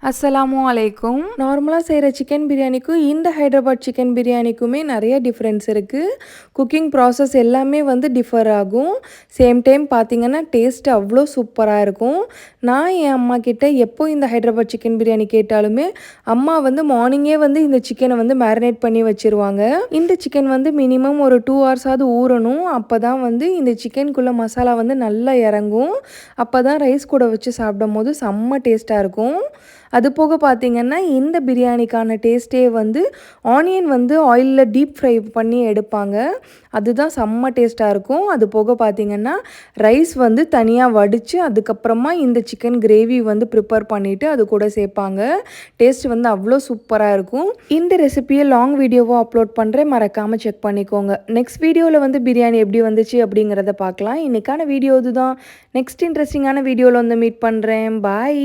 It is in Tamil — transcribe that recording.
அஸ்ஸலாமு அலைக்கும். நார்மலாக செய்கிற சிக்கன் பிரியாணிக்கும் இந்த ஹைதராபாத் சிக்கன் பிரியாணிக்குமே நிறைய டிஃப்ரென்ஸ் இருக்குது. குக்கிங் ப்ராசஸ் எல்லாமே டிஃபர் ஆகும். சேம் டைம் பார்த்திங்கன்னா டேஸ்ட் அவ்வளோ சூப்பராக இருக்கும். நான் என் அம்மா கிட்ட எப்போ இந்த ஹைதராபாத் சிக்கன் பிரியாணி கேட்டாலுமே அம்மா மார்னிங்கே இந்த சிக்கனை மேரினேட் பண்ணி வச்சுருவாங்க. இந்த சிக்கன் மினிமம் ஒரு 2 ஹவர்ஸாவது ஊறணும். அப்போ தான் இந்த சிக்கனுக்குள்ளே மசாலா நல்லா இறங்கும். அப்போ தான் ரைஸ் கூட வச்சு சாப்பிடும் போது செம்ம டேஸ்ட்டாக இருக்கும். அது போக பார்த்திங்கன்னா இந்த பிரியாணிக்கான டேஸ்ட்டே ஆனியன் ஆயிலில் டீப் ஃப்ரை பண்ணி எடுப்பாங்க. அதுதான் செம்ம டேஸ்ட்டாக இருக்கும். அது போக பார்த்திங்கன்னா ரைஸ் தனியாக வடித்து அதுக்கப்புறமா இந்த சிக்கன் கிரேவி ப்ரிப்பேர் பண்ணிவிட்டு அது கூட சேர்ப்பாங்க. டேஸ்ட் அவ்வளோ சூப்பராக இருக்கும். இந்த ரெசிபியை லாங் வீடியோவாக அப்லோட் பண்ணுறேன், மறக்காமல் செக் பண்ணிக்கோங்க. நெக்ஸ்ட் வீடியோவில் பிரியாணி எப்படி வந்துச்சு அப்படிங்கிறத பார்க்கலாம். இன்றைக்கான வீடியோ இதுதான். நெக்ஸ்ட் இன்ட்ரெஸ்டிங்கான வீடியோவில் மீட் பண்ணுறேன். பாய்.